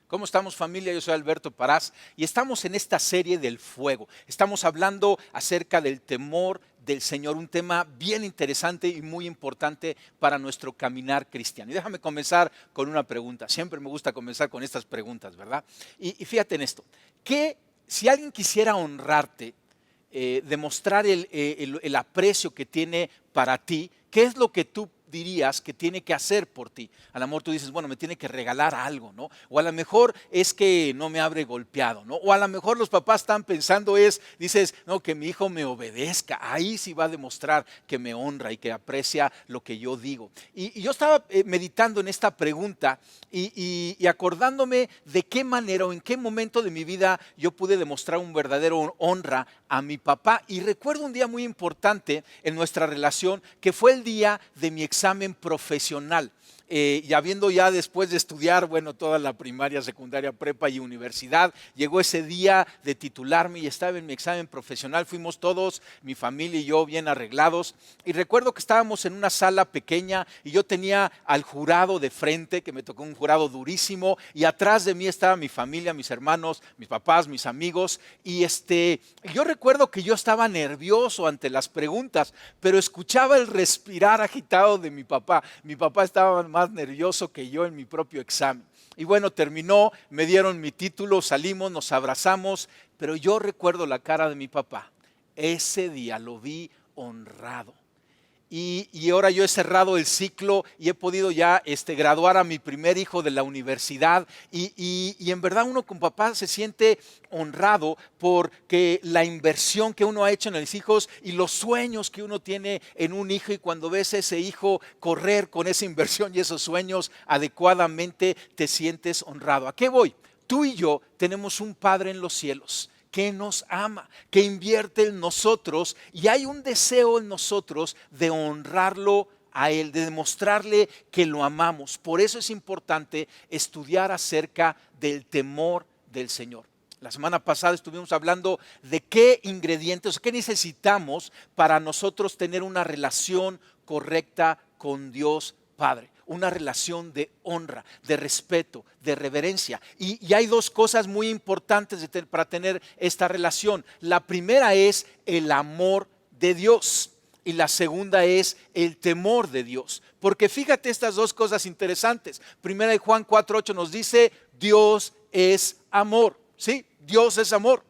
¿Cómo estamos, familia? Yo soy Alberto Parás y estamos en esta serie del fuego. Estamos hablando acerca del temor del Señor, un tema bien interesante y muy importante para nuestro caminar cristiano. Y déjame comenzar con una pregunta. Siempre me gusta comenzar con estas preguntas, ¿verdad? Y fíjate en esto, que si alguien quisiera honrarte, demostrar el aprecio que tiene para ti, ¿qué es lo que tú dirías que tiene que hacer por ti? A lo mejor tú dices, bueno, me tiene que regalar algo, ¿no? O a lo mejor es que no me abre golpeado, ¿no? O a lo mejor los papás están pensando dices, no, que mi hijo me obedezca. Ahí sí va a demostrar que me honra y que aprecia lo que yo digo. Y yo estaba meditando en esta pregunta y acordándome de qué manera o en qué momento de mi vida yo pude demostrar un verdadero honra a mi papá. Y recuerdo un día muy importante en nuestra relación, que fue el día de mi examen profesional. Y habiendo ya después de estudiar, bueno, toda la primaria, secundaria, prepa y universidad, llegó ese día de titularme y estaba en mi examen profesional. Fuimos todos, mi familia y yo, bien arreglados. Y recuerdo que estábamos en una sala pequeña y yo tenía al jurado de frente, que me tocó un jurado durísimo, y atrás de mí estaba mi familia, mis hermanos, mis papás, mis amigos. Y yo recuerdo que yo estaba nervioso ante las preguntas, pero escuchaba el respirar agitado de mi papá. Mi papá estaba más nervioso que yo en mi propio examen. Y bueno, terminó, me dieron mi título, salimos, nos abrazamos, pero yo recuerdo la cara de mi papá. Ese día lo vi honrado. Y ahora yo he cerrado el ciclo y he podido ya graduar a mi primer hijo de la universidad y en verdad uno con papá se siente honrado porque la inversión que uno ha hecho en los hijos y los sueños que uno tiene en un hijo, y cuando ves a ese hijo correr con esa inversión y esos sueños adecuadamente, te sientes honrado. ¿A qué voy? Tú y yo tenemos un Padre en los cielos que nos ama, que invierte en nosotros, y hay un deseo en nosotros de honrarlo a Él, de demostrarle que lo amamos. Por eso es importante estudiar acerca del temor del Señor. La semana pasada estuvimos hablando de qué ingredientes, qué necesitamos para nosotros tener una relación correcta con Dios Padre. Una relación de honra, de respeto, de reverencia. Y hay dos cosas muy importantes para tener esta relación. La primera es el amor de Dios y la segunda es el temor de Dios. Porque fíjate estas dos cosas interesantes. Primera de Juan 4:8 nos dice, Dios es amor. Sí, Dios es amor.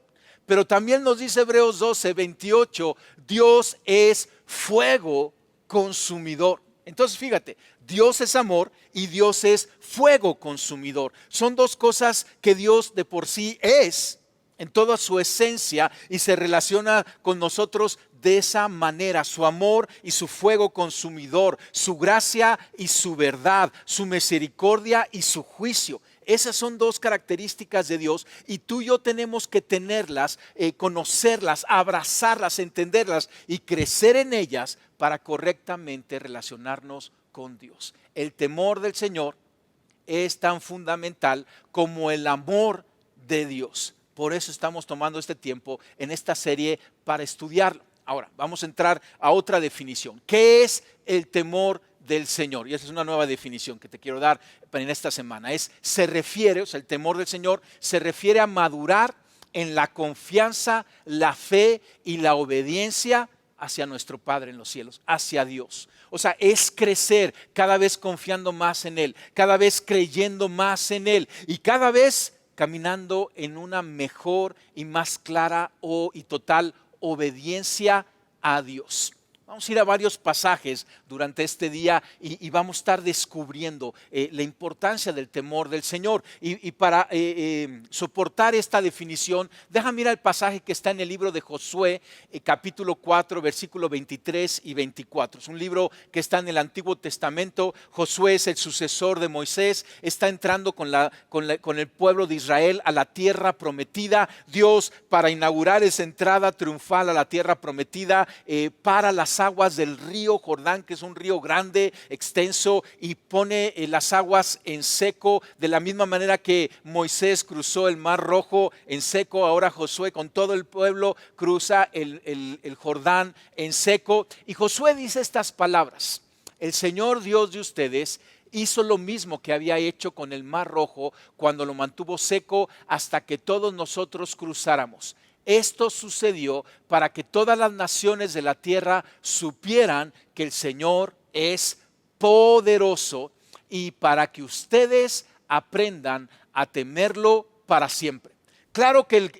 Pero también nos dice Hebreos 12:28, Dios es fuego consumidor. Entonces fíjate, Dios es amor y Dios es fuego consumidor. Son dos cosas que Dios de por sí es en toda su esencia y se relaciona con nosotros de esa manera. Su amor y su fuego consumidor, su gracia y su verdad, su misericordia y su juicio. Esas son dos características de Dios y tú y yo tenemos que tenerlas, conocerlas, abrazarlas, entenderlas y crecer en ellas para correctamente relacionarnos con Dios. El temor del Señor es tan fundamental como el amor de Dios. Por eso estamos tomando este tiempo en esta serie para estudiarlo. Ahora, vamos a entrar a otra definición. ¿Qué es el temor del Señor? Y esa es una nueva definición que te quiero dar en esta semana. El temor del Señor se refiere a madurar en la confianza, la fe y la obediencia hacia nuestro Padre en los cielos, hacia Dios. O sea, es crecer cada vez confiando más en Él, cada vez creyendo más en Él y cada vez caminando en una mejor y más clara y total obediencia a Dios. Vamos a ir a varios pasajes durante este día y vamos a estar descubriendo la importancia del temor del Señor. Y para soportar esta definición, déjame mirar el pasaje que está en el libro de Josué, capítulo 4, versículo 23 y 24. Es un libro que está en el Antiguo Testamento. Josué es el sucesor de Moisés, está entrando con el pueblo de Israel a la tierra prometida. Dios, para inaugurar esa entrada triunfal a la tierra prometida, para las aguas del río Jordán, que es un río grande, extenso, y pone las aguas en seco. De la misma manera que Moisés cruzó el Mar Rojo en seco, ahora Josué con todo el pueblo cruza el Jordán en seco. Y Josué dice estas palabras: el Señor Dios de ustedes hizo lo mismo que había hecho con el Mar Rojo cuando lo mantuvo seco hasta que todos nosotros cruzáramos. Esto sucedió para que todas las naciones de la tierra supieran que el Señor es poderoso y para que ustedes aprendan a temerlo para siempre. Claro que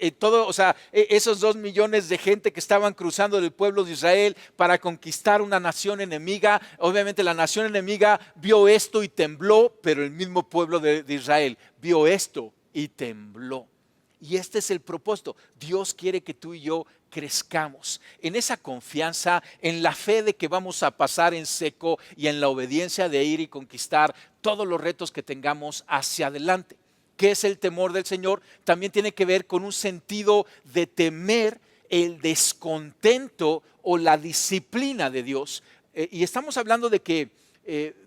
esos 2 millones de gente que estaban cruzando del pueblo de Israel para conquistar una nación enemiga, obviamente la nación enemiga vio esto y tembló, pero el mismo pueblo de Israel vio esto y tembló. Y este es el propósito. Dios quiere que tú y yo crezcamos en esa confianza, en la fe de que vamos a pasar en seco y en la obediencia de ir y conquistar todos los retos que tengamos hacia adelante. ¿Qué es el temor del Señor? También tiene que ver con un sentido de temer el descontento o la disciplina de Dios. Y estamos hablando de que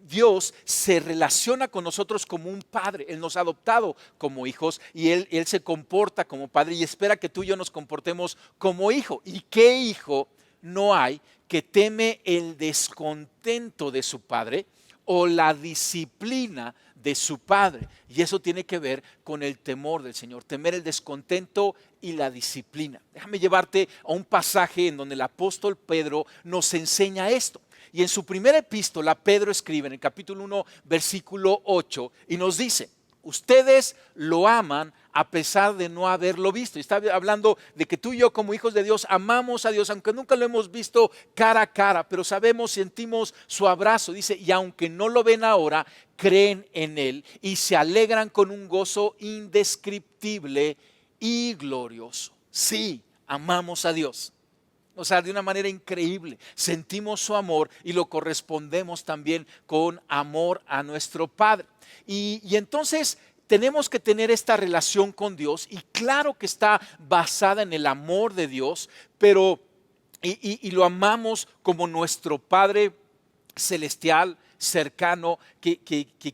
Dios se relaciona con nosotros como un padre. Él nos ha adoptado como hijos y Él se comporta como padre y espera que tú y yo nos comportemos como hijo. ¿Y qué hijo no hay que teme el descontento de su padre o la disciplina de su padre? Y eso tiene que ver con el temor del Señor, temer el descontento y la disciplina. Déjame llevarte a un pasaje en donde el apóstol Pedro nos enseña esto. Y en su primera epístola, Pedro escribe en el capítulo 1, versículo 8, y nos dice: ustedes lo aman a pesar de no haberlo visto. Y está hablando de que tú y yo como hijos de Dios amamos a Dios, aunque nunca lo hemos visto cara a cara, pero sabemos, sentimos su abrazo. Dice, y aunque no lo ven ahora, creen en Él y se alegran con un gozo indescriptible y glorioso. Sí, amamos a Dios. O sea, de una manera increíble, sentimos su amor y lo correspondemos también con amor a nuestro Padre. Y entonces tenemos que tener esta relación con Dios y claro que está basada en el amor de Dios, pero y lo amamos como nuestro Padre celestial, cercano, que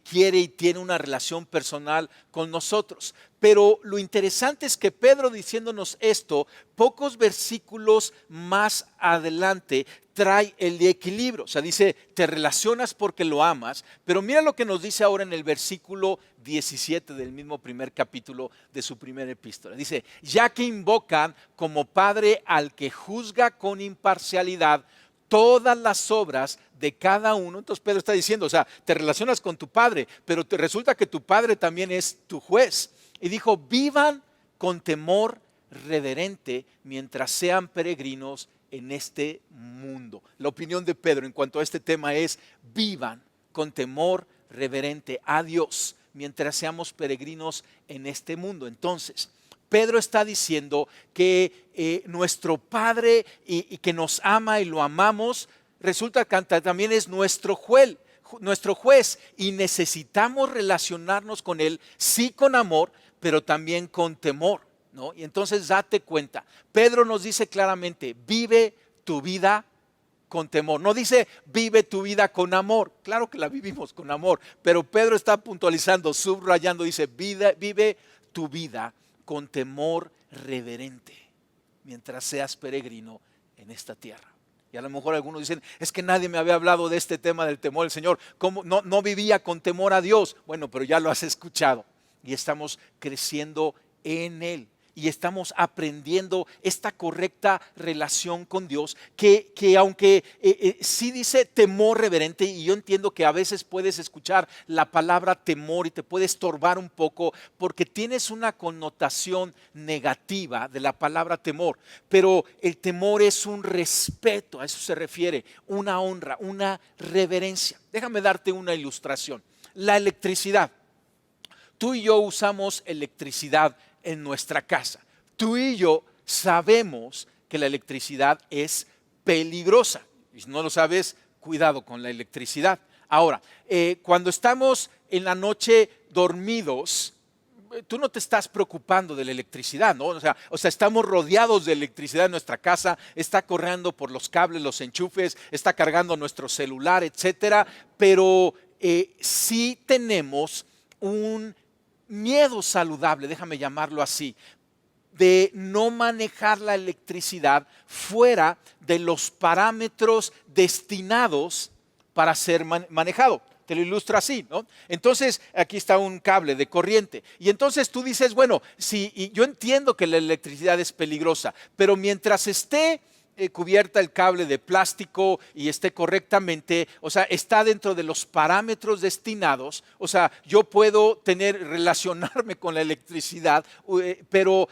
quiere y tiene una relación personal con nosotros. Pero lo interesante es que Pedro, diciéndonos esto, pocos versículos más adelante trae el equilibrio. O sea, dice, te relacionas porque lo amas, pero mira lo que nos dice ahora en el versículo 17 del mismo primer capítulo de su primera epístola. Dice, ya que invocan como Padre al que juzga con imparcialidad todas las obras de cada uno. Entonces Pedro está diciendo, o sea, te relacionas con tu padre, pero te resulta que tu padre también es tu juez. Y dijo, vivan con temor reverente mientras sean peregrinos en este mundo. La opinión de Pedro en cuanto a este tema es, vivan con temor reverente a Dios mientras seamos peregrinos en este mundo. Entonces, Pedro está diciendo que nuestro Padre y que nos ama y lo amamos, resulta que también es nuestro juez y necesitamos relacionarnos con Él, sí con amor, pero también con temor, ¿no? Y entonces date cuenta, Pedro nos dice claramente, vive tu vida con temor. No dice vive tu vida con amor, claro que la vivimos con amor, pero Pedro está puntualizando, subrayando, dice vive tu vida con temor reverente, mientras seas peregrino en esta tierra. Y a lo mejor algunos dicen, es que nadie me había hablado de este tema del temor del Señor. ¿Cómo no vivía con temor a Dios? Bueno, pero ya lo has escuchado y estamos creciendo en Él. Y estamos aprendiendo esta correcta relación con Dios, que aunque sí dice temor reverente, y yo entiendo que a veces puedes escuchar la palabra temor y te puede estorbar un poco, porque tienes una connotación negativa de la palabra temor, pero el temor es un respeto, a eso se refiere, una honra, una reverencia. Déjame darte una ilustración. La electricidad. Tú y yo usamos electricidad en nuestra casa. Tú y yo sabemos que la electricidad es peligrosa. Y si no lo sabes, cuidado con la electricidad. Ahora, cuando estamos en la noche dormidos, tú no te estás preocupando de la electricidad, ¿no? O sea, estamos rodeados de electricidad en nuestra casa, está corriendo por los cables, los enchufes, está cargando nuestro celular, etcétera. Pero sí tenemos un miedo saludable, déjame llamarlo así, de no manejar la electricidad fuera de los parámetros destinados para ser manejado. te lo ilustro así, ¿no? Entonces, aquí está un cable de corriente. Y entonces tú dices, bueno, sí, y yo entiendo que la electricidad es peligrosa, pero mientras esté cubierta el cable de plástico y esté correctamente, o sea, está dentro de los parámetros destinados, o sea, yo puedo relacionarme con la electricidad, pero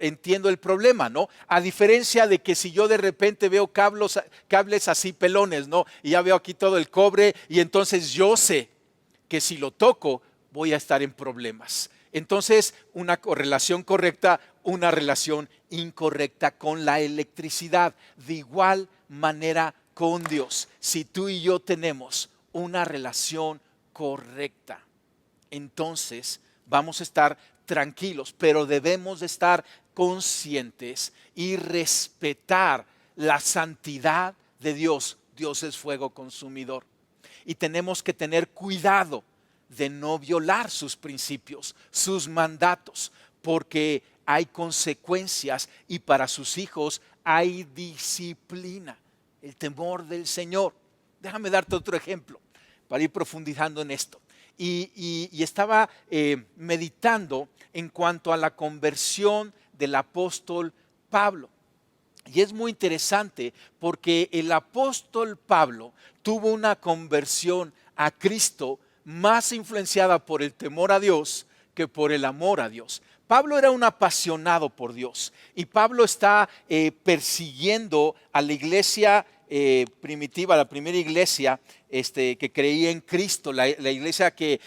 entiendo el problema, ¿no? A diferencia de que si yo de repente veo cables así pelones, ¿no? Y ya veo aquí todo el cobre y entonces yo sé que si lo toco voy a estar en problemas. Entonces, una correlación correcta, una relación incorrecta con la electricidad. De igual manera con Dios, si tú y yo tenemos una relación correcta, entonces vamos a estar tranquilos, pero debemos de estar conscientes y respetar la santidad de Dios. Dios es fuego consumidor y tenemos que tener cuidado de no violar sus principios, sus mandatos, porque hay consecuencias y para sus hijos hay disciplina, el temor del Señor. Déjame darte otro ejemplo para ir profundizando en esto. Y estaba meditando en cuanto a la conversión del apóstol Pablo. Y es muy interesante porque el apóstol Pablo tuvo una conversión a Cristo más influenciada por el temor a Dios que por el amor a Dios. Pablo era un apasionado por Dios y Pablo está persiguiendo a la iglesia primitiva, la primera iglesia que creía en Cristo, la iglesia que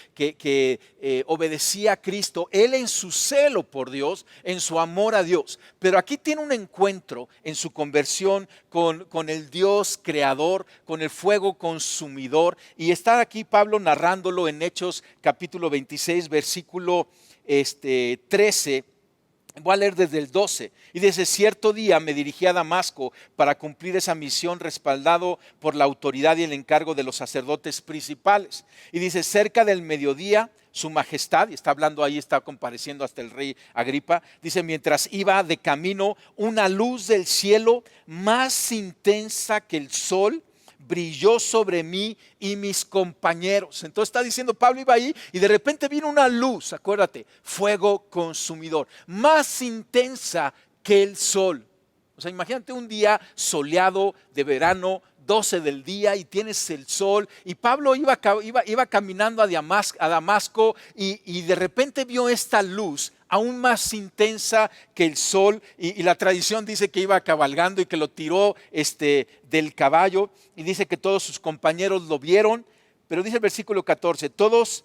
obedecía a Cristo, él en su celo por Dios, en su amor a Dios. Pero aquí tiene un encuentro en su conversión con el Dios creador, con el fuego consumidor. Y está aquí Pablo narrándolo en Hechos capítulo 26, versículo 13. Voy a leer desde el 12. Y dice: cierto día me dirigí a Damasco para cumplir esa misión, respaldado por la autoridad y el encargo de los sacerdotes principales. Y dice: cerca del mediodía, su majestad, y está hablando ahí, está compareciendo hasta el rey Agripa, dice: mientras iba de camino, una luz del cielo más intensa que el sol brilló sobre mí y mis compañeros. Entonces está diciendo, Pablo iba ahí y de repente vino una luz, acuérdate, fuego consumidor, más intensa que el sol. O sea, imagínate un día soleado de verano, 12 del día, y tienes el sol. Y Pablo iba caminando a Damasco y de repente vio esta luz aún más intensa que el sol, y la tradición dice que iba cabalgando y que lo tiró del caballo, y dice que todos sus compañeros lo vieron, pero dice el versículo 14, todos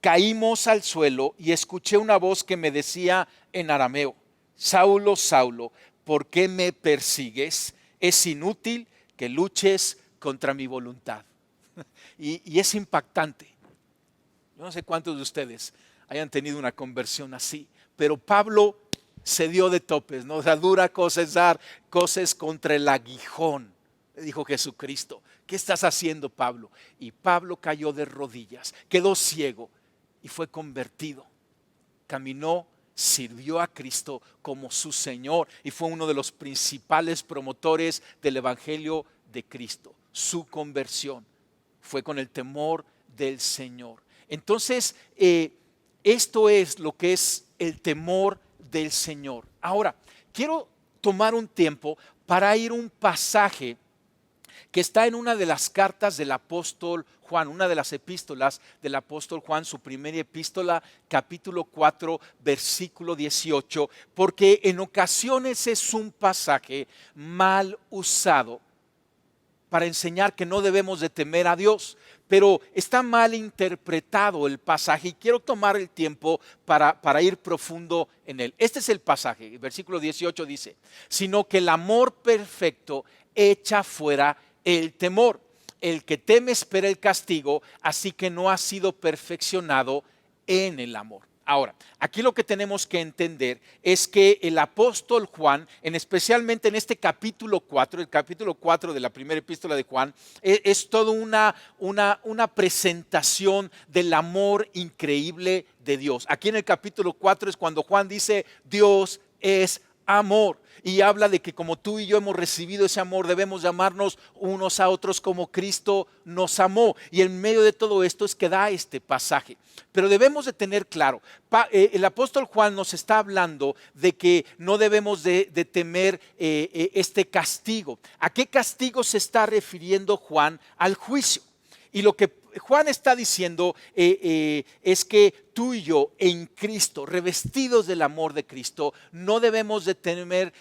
caímos al suelo y escuché una voz que me decía en arameo: Saulo, Saulo, ¿por qué me persigues? Es inútil que luches contra mi voluntad. Y es impactante. Yo no sé cuántos de ustedes hayan tenido una conversión así, pero Pablo se dio de topes, ¿no? O sea, dura cosa es dar cosas contra el aguijón. Le dijo Jesucristo: ¿qué estás haciendo, Pablo? Y Pablo cayó de rodillas, quedó ciego y fue convertido. Caminó, sirvió a Cristo como su Señor y fue uno de los principales promotores del Evangelio de Cristo. Su conversión fue con el temor del Señor. Entonces, esto es lo que es el temor del Señor. Ahora, quiero tomar un tiempo para ir a un pasaje que está en una de las cartas del apóstol Juan, una de las epístolas del apóstol Juan, su primera epístola, capítulo 4, versículo 18, porque en ocasiones es un pasaje mal usado para enseñar que no debemos de temer a Dios, pero está mal interpretado el pasaje y quiero tomar el tiempo para ir profundo en él. Este es el pasaje, el versículo 18 dice: sino que el amor perfecto echa fuera el temor. El que teme espera el castigo, así que no ha sido perfeccionado en el amor. Ahora, aquí lo que tenemos que entender es que el apóstol Juan, especialmente en este capítulo 4, el capítulo 4 de la primera epístola de Juan, es toda una presentación del amor increíble de Dios. Aquí en el capítulo 4 es cuando Juan dice: Dios es amor. Y habla de que como tú y yo hemos recibido ese amor, debemos llamarnos unos a otros como Cristo nos amó. Y en medio de todo esto es que da este pasaje. Pero debemos de tener claro, el apóstol Juan nos está hablando de que no debemos de temer este castigo. ¿A qué castigo se está refiriendo Juan? Al juicio. Y lo que Juan está diciendo es que tú y yo en Cristo, revestidos del amor de Cristo, no debemos de tener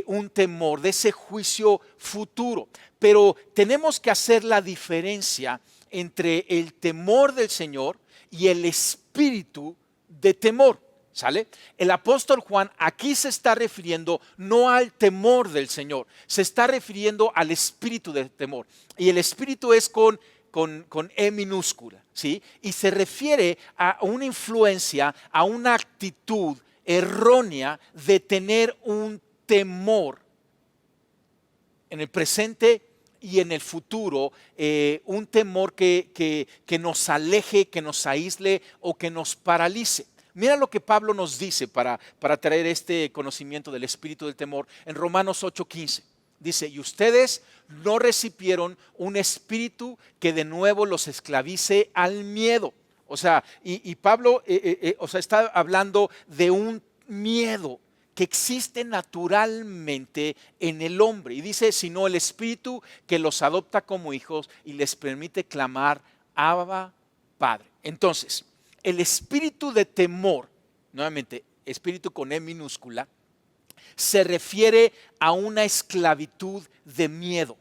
un temor de ese juicio futuro. Pero tenemos que hacer la diferencia entre el temor del Señor y el espíritu de temor. ¿Sale? El apóstol Juan aquí se está refiriendo no al temor del Señor, se está refiriendo al espíritu de temor. Y el espíritu es con E minúscula, ¿sí? Y se refiere a una influencia, a una actitud errónea de tener un temor en el presente y en el futuro, un temor que nos aleje, que nos aísle o que nos paralice. Mira lo que Pablo nos dice para traer este conocimiento del espíritu del temor en Romanos 8:15. Dice, y ustedes no recibieron un espíritu que de nuevo los esclavice al miedo. O sea, y Pablo está hablando de un miedo que existe naturalmente en el hombre. Y dice, sino el espíritu que los adopta como hijos y les permite clamar, Abba, Padre. Entonces, el espíritu de temor, nuevamente, espíritu con E minúscula, se refiere a una esclavitud de miedo,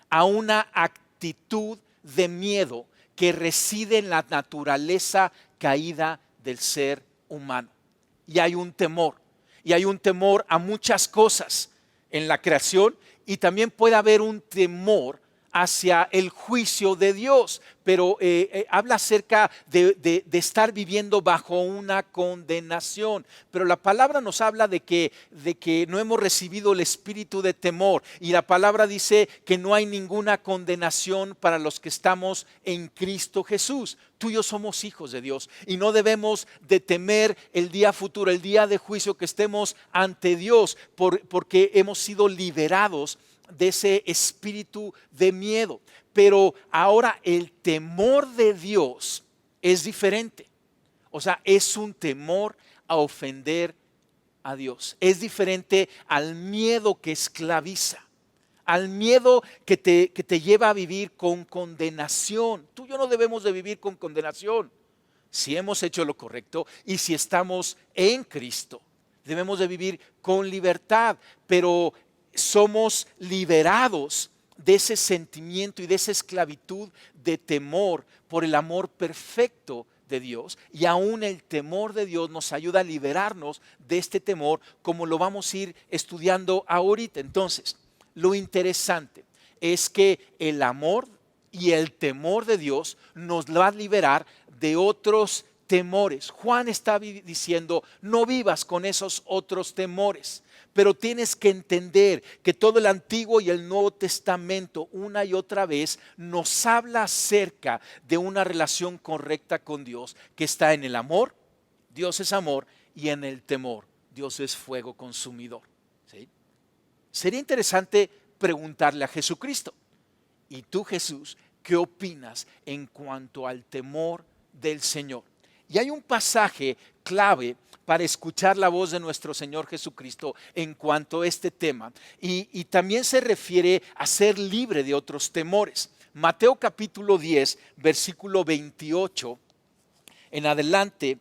a una actitud de miedo que reside en la naturaleza caída del ser humano. Y hay un temor a muchas cosas en la creación y también puede haber un temor hacia el juicio de Dios, pero habla acerca de estar viviendo bajo una condenación. Pero la palabra nos habla de que no hemos recibido el espíritu de temor, y la palabra dice que no hay ninguna condenación para los que estamos en Cristo Jesús. Tú y yo somos hijos de Dios y no debemos de temer el día futuro, el día de juicio que estemos ante Dios, porque hemos sido liberados de ese espíritu de miedo. Pero ahora el temor de Dios es diferente. O sea, es un temor a ofender a Dios. Es diferente al miedo que esclaviza, al miedo que te lleva a vivir con condenación. Tú y yo no debemos de vivir con condenación. Si hemos hecho lo correcto y si estamos en Cristo, debemos de vivir con libertad, pero somos liberados de ese sentimiento y de esa esclavitud de temor por el amor perfecto de Dios, y aún el temor de Dios nos ayuda a liberarnos de este temor, como lo vamos a ir estudiando ahorita. Entonces, lo interesante es que el amor y el temor de Dios nos va a liberar de otros temores. Juan está diciendo, no vivas con esos otros temores. Pero tienes que entender que todo el Antiguo y el Nuevo Testamento una y otra vez nos habla acerca de una relación correcta con Dios que está en el amor, Dios es amor, y en el temor, Dios es fuego consumidor. ¿Sí? Sería interesante preguntarle a Jesucristo, ¿y tú, Jesús, qué opinas en cuanto al temor del Señor? Y hay un pasaje clave para escuchar la voz de nuestro Señor Jesucristo en cuanto a este tema. Y también se refiere a ser libre de otros temores. Mateo capítulo 10, versículo 28 en adelante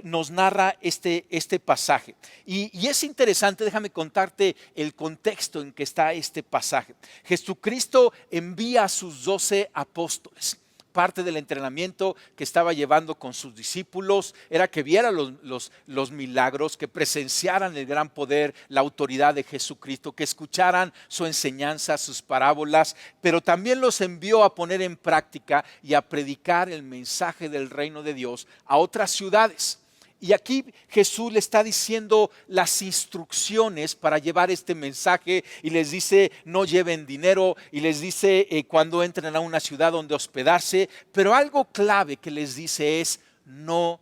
nos narra este pasaje. Y es interesante, déjame contarte el contexto en que está este pasaje. Jesucristo envía a sus 12 apóstoles. Parte del entrenamiento que estaba llevando con sus discípulos era que vieran los milagros, que presenciaran el gran poder, la autoridad de Jesucristo, que escucharan su enseñanza, sus parábolas, pero también los envió a poner en práctica y a predicar el mensaje del reino de Dios a otras ciudades. Y aquí Jesús le está diciendo las instrucciones para llevar este mensaje, y les dice no lleven dinero, y les dice cuando entren a una ciudad donde hospedarse, pero algo clave que les dice es no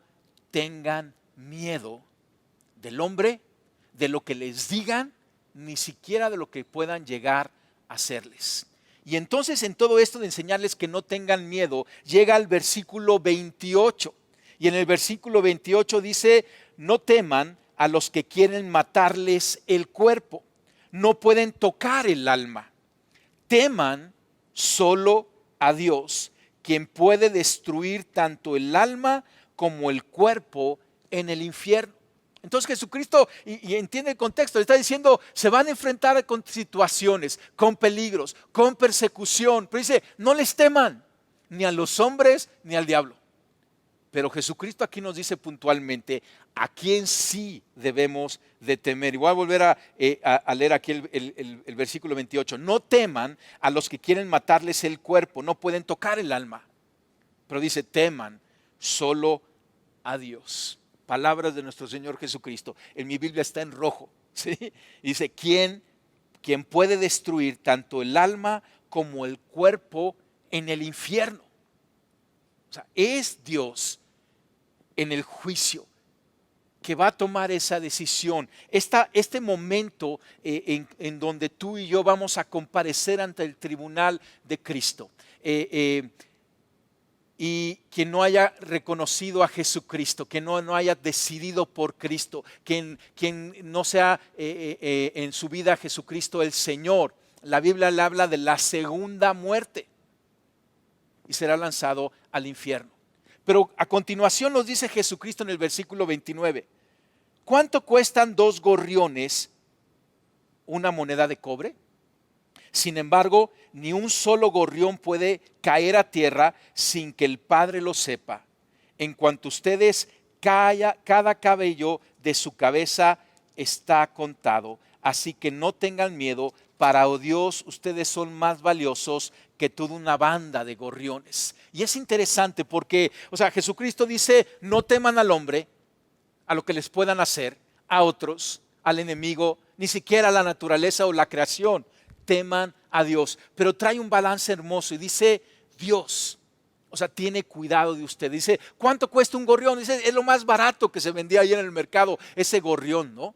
tengan miedo del hombre, de lo que les digan, ni siquiera de lo que puedan llegar a hacerles. Y entonces en todo esto de enseñarles que no tengan miedo, llega al versículo 28. Y en el versículo 28 dice, no teman a los que quieren matarles el cuerpo, no pueden tocar el alma. Teman solo a Dios, quien puede destruir tanto el alma como el cuerpo en el infierno. Entonces Jesucristo, y entiende el contexto, le está diciendo, se van a enfrentar con situaciones, con peligros, con persecución. Pero dice, no les teman, ni a los hombres, ni al diablo. Pero Jesucristo aquí nos dice puntualmente a quién sí debemos de temer. Y voy a volver a leer aquí el versículo 28. No teman a los que quieren matarles el cuerpo, no pueden tocar el alma. Pero dice, teman solo a Dios. Palabras de nuestro Señor Jesucristo. En mi Biblia está en rojo, ¿sí? Dice, ¿quién puede destruir tanto el alma como el cuerpo en el infierno? O sea, es Dios en el juicio que va a tomar esa decisión. Este momento en donde tú y yo vamos a comparecer ante el tribunal de Cristo. Y quien no haya reconocido a Jesucristo, que no haya decidido por Cristo, quien no sea en su vida Jesucristo el Señor, la Biblia le habla de la segunda muerte y será lanzado al infierno. Pero a continuación nos dice Jesucristo en el versículo 29, ¿cuánto cuestan 2 gorriones una moneda de cobre? Sin embargo, ni un solo gorrión puede caer a tierra sin que el Padre lo sepa. En cuanto ustedes, cada cabello de su cabeza está contado. Así que no tengan miedo, para Dios ustedes son más valiosos que toda una banda de gorriones. Y es interesante porque, Jesucristo dice, no teman al hombre, a lo que les puedan hacer, a otros, al enemigo, ni siquiera a la naturaleza o la creación. Teman a Dios. Pero trae un balance hermoso y dice, Dios, tiene cuidado de usted. Dice, ¿cuánto cuesta un gorrión? Dice, es lo más barato que se vendía ahí en el mercado, ese gorrión, ¿no?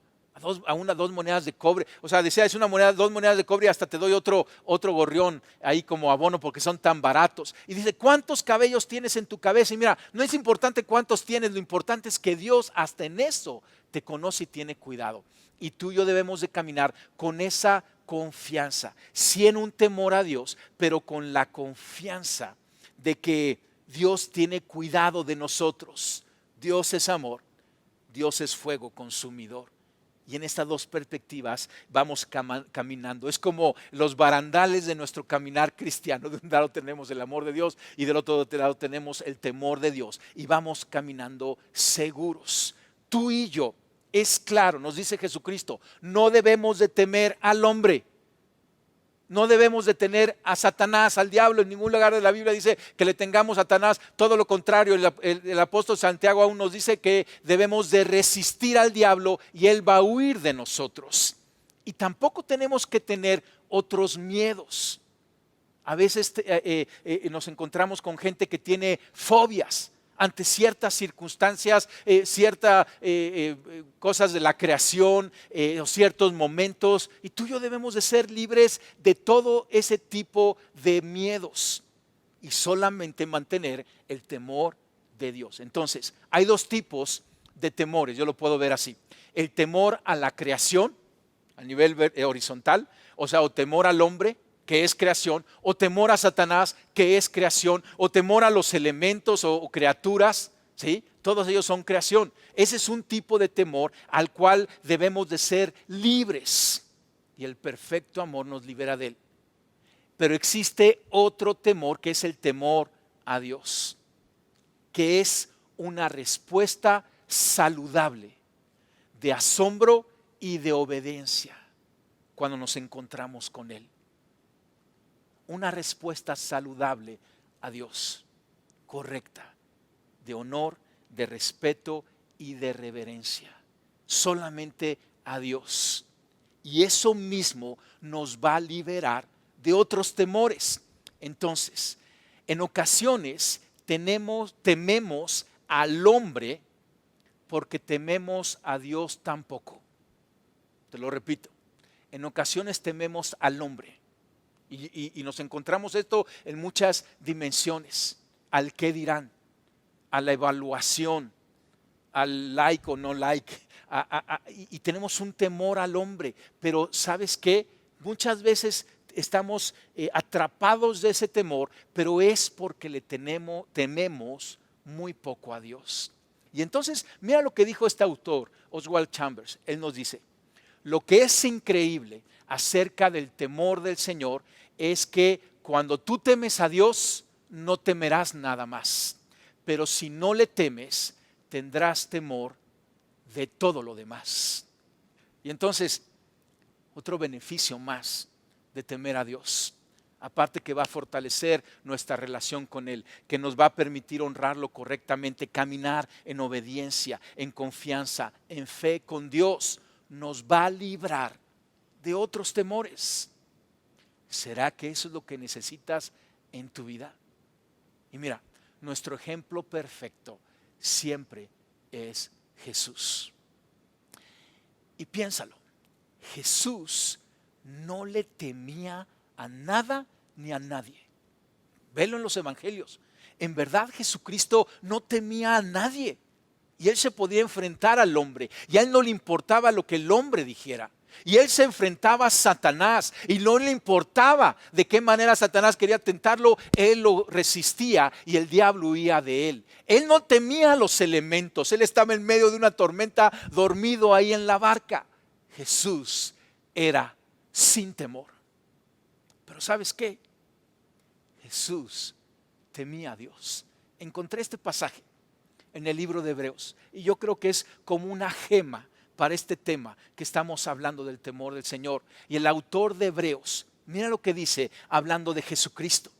A 2 monedas de cobre. Decía, es una moneda, 2 monedas de cobre y hasta te doy otro gorrión ahí como abono porque son tan baratos. Y dice, ¿cuántos cabellos tienes en tu cabeza? Y mira, no es importante cuántos tienes, lo importante es que Dios hasta en eso te conoce y tiene cuidado. Y tú y yo debemos de caminar con esa confianza, sí en un temor a Dios, pero con la confianza de que Dios tiene cuidado de nosotros. Dios es amor, Dios es fuego consumidor. Y en estas 2 perspectivas vamos caminando. Es como los barandales de nuestro caminar cristiano. De un lado tenemos el amor de Dios y del otro lado tenemos el temor de Dios. Y vamos caminando seguros. Tú y yo, es claro, nos dice Jesucristo, no debemos de temer al hombre. No debemos de tener a Satanás, al diablo. En ningún lugar de la Biblia dice que le tengamos a Satanás. Todo lo contrario, el apóstol Santiago aún nos dice que debemos de resistir al diablo y él va a huir de nosotros. Y tampoco tenemos que tener otros miedos. A veces nos encontramos con gente que tiene fobias ante ciertas circunstancias, ciertas cosas de la creación, o ciertos momentos. Y tú y yo debemos de ser libres de todo ese tipo de miedos y solamente mantener el temor de Dios. Entonces, hay 2 tipos de temores, yo lo puedo ver así. El temor a la creación, a nivel horizontal, o temor al hombre, que es creación, o temor a Satanás, que es creación, o temor a los elementos o criaturas, ¿sí? Todos ellos son creación. Ese es un tipo de temor al cual debemos de ser libres y el perfecto amor nos libera de él. Pero existe otro temor que es el temor a Dios, que es una respuesta saludable de asombro y de obediencia cuando nos encontramos con él. Una respuesta saludable a Dios, correcta, de honor, de respeto y de reverencia, solamente a Dios. Y eso mismo nos va a liberar de otros temores. Entonces, en ocasiones tememos al hombre porque tememos a Dios tampoco. te lo repito, en ocasiones tememos al hombre y nos encontramos esto en muchas dimensiones, al qué dirán, a la evaluación, al like o no like, y tenemos un temor al hombre, pero ¿sabes qué? Muchas veces estamos atrapados de ese temor, pero es porque le tememos muy poco a Dios. Y entonces, mira lo que dijo este autor, Oswald Chambers. Él nos dice, lo que es increíble acerca del temor del Señor es que cuando tú temes a Dios, no temerás nada más. Pero si no le temes, tendrás temor de todo lo demás. Y entonces, otro beneficio más de temer a Dios, aparte que va a fortalecer nuestra relación con Él, que nos va a permitir honrarlo correctamente, caminar en obediencia, en confianza, en fe con Dios, nos va a librar de otros temores. ¿Será que eso es lo que necesitas en tu vida? Y mira, nuestro ejemplo perfecto siempre es Jesús. Y piénsalo, Jesús no le temía a nada ni a nadie. Velo en los evangelios. En verdad Jesucristo no temía a nadie. Y Él se podía enfrentar al hombre. Y a Él no le importaba lo que el hombre dijera. Y Él se enfrentaba a Satanás y no le importaba de qué manera Satanás quería tentarlo. Él lo resistía y el diablo huía de Él. Él no temía a los elementos. Él estaba en medio de una tormenta dormido ahí en la barca. Jesús era sin temor. Pero ¿sabes qué? Jesús temía a Dios. Encontré este pasaje en el libro de Hebreos y yo creo que es como una gema para este tema que estamos hablando del temor del Señor. Y el autor de Hebreos, mira lo que dice hablando de Jesucristo.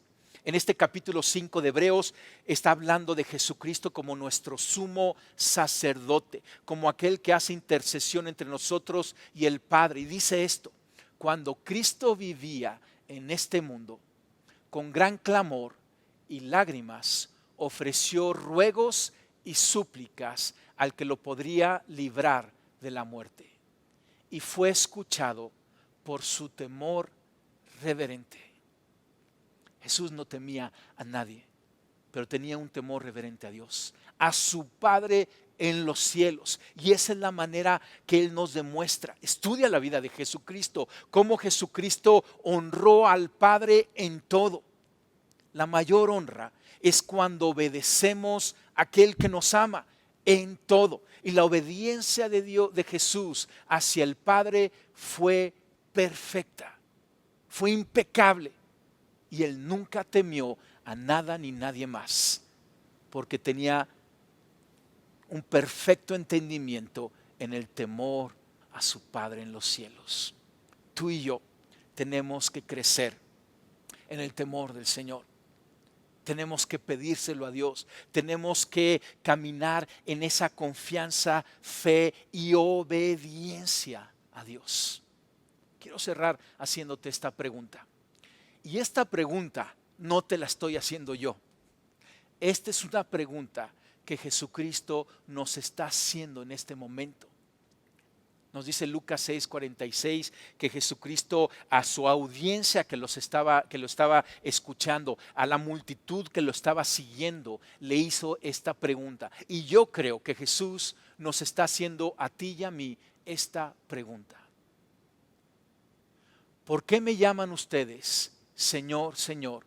En este capítulo 5 de Hebreos está hablando de Jesucristo como nuestro sumo sacerdote, como aquel que hace intercesión entre nosotros y el Padre. Y dice esto: cuando Cristo vivía en este mundo, con gran clamor y lágrimas ofreció ruegos y súplicas al que lo podría librar de la muerte, y fue escuchado por su temor reverente. Jesús no temía a nadie, pero tenía un temor reverente a Dios, a su Padre en los cielos. Y esa es la manera que Él nos demuestra. Estudia la vida de Jesucristo, cómo Jesucristo honró al Padre en todo. La mayor honra es cuando obedecemos a aquel que nos ama en todo. Y la obediencia de Dios, de Jesús hacia el Padre fue perfecta, fue impecable. Y Él nunca temió a nada ni nadie más, porque tenía un perfecto entendimiento en el temor a su Padre en los cielos. Tú y yo tenemos que crecer en el temor del Señor. Tenemos que pedírselo a Dios. Tenemos que caminar en esa confianza, fe y obediencia a Dios. Quiero cerrar haciéndote esta pregunta. Y esta pregunta no te la estoy haciendo yo. Esta es una pregunta que Jesucristo nos está haciendo en este momento. Nos dice Lucas 6:46 que Jesucristo a su audiencia que lo estaba escuchando, a la multitud que lo estaba siguiendo, le hizo esta pregunta. Y yo creo que Jesús nos está haciendo a ti y a mí esta pregunta. ¿Por qué me llaman ustedes Señor, Señor,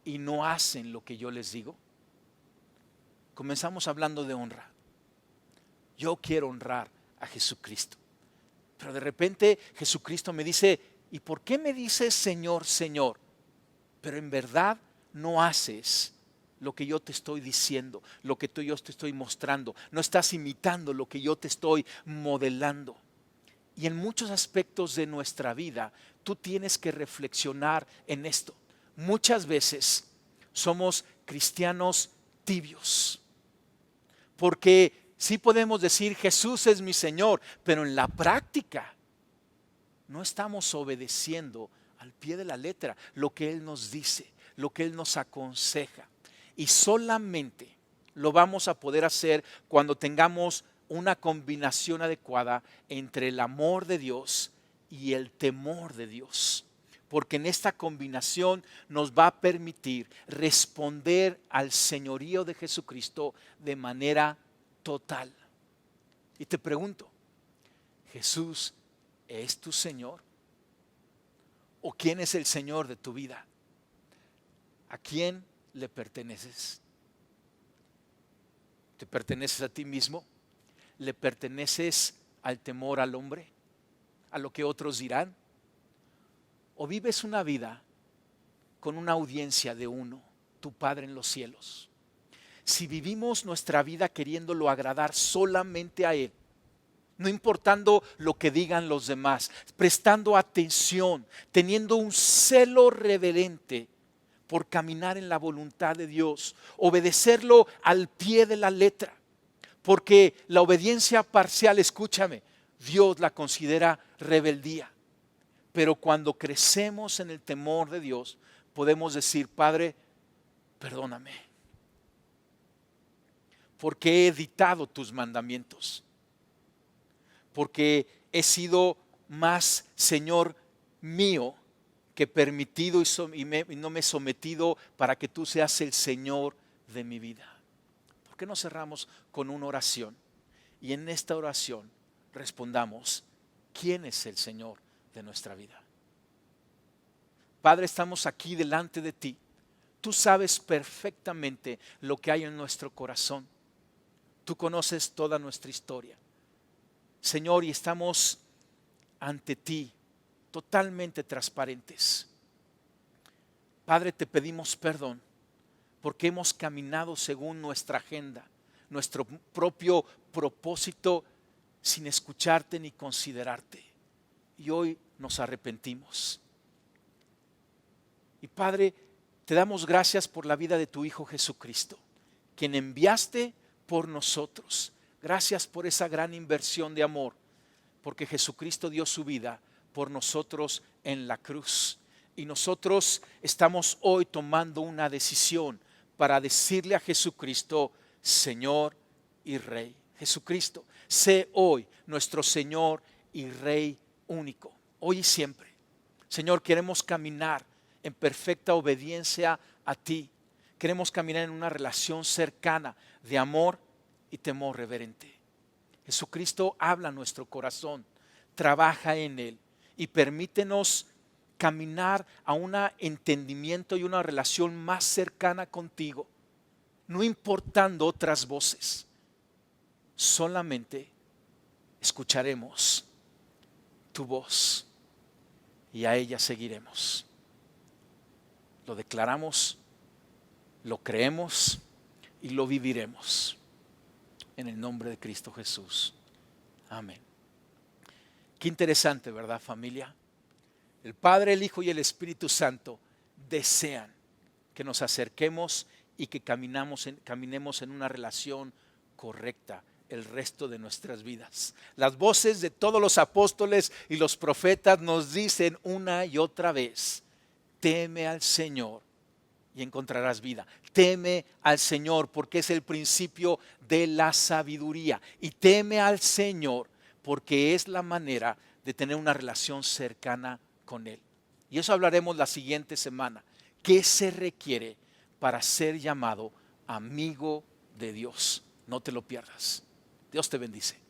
y no hacen lo que yo les digo? Comenzamos hablando de honra. Yo quiero honrar a Jesucristo. Pero de repente Jesucristo me dice, ¿y por qué me dices Señor, Señor? Pero en verdad no haces lo que yo te estoy diciendo, lo que yo te estoy mostrando. No estás imitando lo que yo te estoy modelando. Y en muchos aspectos de nuestra vida, tú tienes que reflexionar en esto. Muchas veces somos cristianos tibios, porque sí podemos decir Jesús es mi Señor, pero en la práctica no estamos obedeciendo al pie de la letra lo que Él nos dice, lo que Él nos aconseja. Y solamente lo vamos a poder hacer cuando tengamos una combinación adecuada entre el amor de Dios y el temor de Dios. Porque en esta combinación nos va a permitir responder al señorío de Jesucristo de manera total. Y te pregunto, ¿Jesús es tu Señor? ¿O quién es el Señor de tu vida? ¿A quién le perteneces? ¿Te perteneces a ti mismo? ¿Le perteneces al temor al hombre? ¿A lo que otros dirán? ¿O vives una vida con una audiencia de uno, tu Padre en los cielos? Si vivimos nuestra vida queriéndolo agradar solamente a Él, no importando lo que digan los demás, prestando atención, teniendo un celo reverente por caminar en la voluntad de Dios, obedecerlo al pie de la letra, porque la obediencia parcial, escúchame, Dios la considera rebeldía. Pero cuando crecemos en el temor de Dios, podemos decir, Padre, perdóname, porque he evitado tus mandamientos, porque he sido más Señor mío que permitido y no me he sometido para que tú seas el Señor de mi vida. ¿Por qué no cerramos con una oración? Y en esta oración respondamos, ¿quién es el Señor de nuestra vida? Padre, estamos aquí delante de ti. Tú sabes perfectamente lo que hay en nuestro corazón. Tú conoces toda nuestra historia. Señor, y estamos ante ti totalmente transparentes. Padre, te pedimos perdón porque hemos caminado según nuestra agenda, nuestro propio propósito, sin escucharte ni considerarte. Y hoy nos arrepentimos. Y Padre, te damos gracias por la vida de tu Hijo Jesucristo, quien enviaste por nosotros. Gracias por esa gran inversión de amor, porque Jesucristo dio su vida por nosotros en la cruz. Y nosotros estamos hoy tomando una decisión para decirle a Jesucristo, Señor y Rey. Jesucristo, sé hoy nuestro Señor y Rey único, hoy y siempre. Señor, queremos caminar en perfecta obediencia a ti. Queremos caminar en una relación cercana de amor y temor reverente. Jesucristo habla a nuestro corazón, trabaja en él y permítenos caminar a un entendimiento y una relación más cercana contigo, no importando otras voces. Solamente escucharemos tu voz y a ella seguiremos. Lo declaramos, lo creemos y lo viviremos. En el nombre de Cristo Jesús. Amén. Qué interesante, ¿verdad, familia? El Padre, el Hijo y el Espíritu Santo desean que nos acerquemos y que caminemos en una relación correcta el resto de nuestras vidas. Las voces de todos los apóstoles y los profetas nos dicen una y otra vez, teme al Señor y encontrarás vida. Teme al Señor porque es el principio de la sabiduría. Y teme al Señor porque es la manera de tener una relación cercana con Él. Y eso hablaremos la siguiente semana. ¿Qué se requiere para ser llamado amigo de Dios? No te lo pierdas. Dios te bendice.